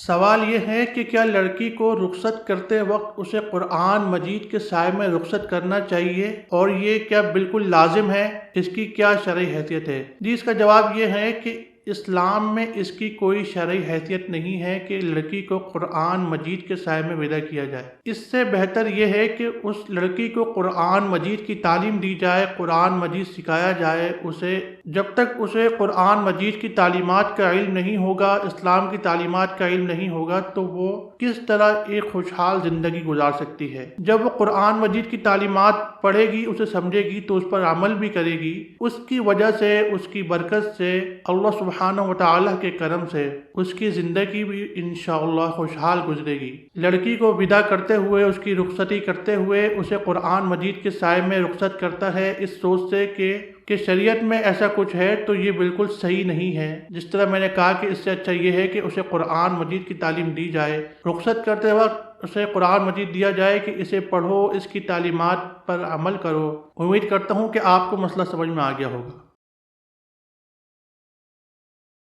سوال یہ ہے کہ کیا لڑکی کو رخصت کرتے وقت اسے قرآن مجید کے سائے میں رخصت کرنا چاہیے، اور یہ کیا بالکل لازم ہے؟ اس کی کیا شرعی حیثیت ہے؟ جی، اس کا جواب یہ ہے کہ اسلام میں اس کی کوئی شرعی حیثیت نہیں ہے کہ لڑکی کو قرآن مجید کے سائے میں ودا کیا جائے۔ اس سے بہتر یہ ہے کہ اس لڑکی کو قرآن مجید کی تعلیم دی جائے، قرآن مجید سکھایا جائے اسے۔ جب تک اسے قرآن مجید کی تعلیمات کا علم نہیں ہوگا، اسلام کی تعلیمات کا علم نہیں ہوگا، تو وہ کس طرح ایک خوشحال زندگی گزار سکتی ہے؟ جب وہ قرآن مجید کی تعلیمات پڑھے گی، اسے سمجھے گی، تو اس پر عمل بھی کرے گی، اس کی وجہ سے، اس کی برکت سے، اللہ سبحانہ وتعالی کے کرم سے اس کی زندگی بھی انشاءاللہ خوشحال گزرے گی۔ لڑکی کو ودا کرتے ہوئے، اس کی رخصتی کرتے ہوئے اسے قرآن مجید کے سائے میں رخصت کرتا ہے اس سوچ سے کہ شریعت میں ایسا کچھ ہے، تو یہ بالکل صحیح نہیں ہے۔ جس طرح میں نے کہا کہ اس سے اچھا یہ ہے کہ اسے قرآن مجید کی تعلیم دی جائے، رخصت کرتے وقت اسے قرآن مجید دیا جائے کہ اسے پڑھو، اس کی تعلیمات پر عمل کرو۔ امید کرتا ہوں کہ آپ کو مسئلہ سمجھ میں آ گیا ہوگا۔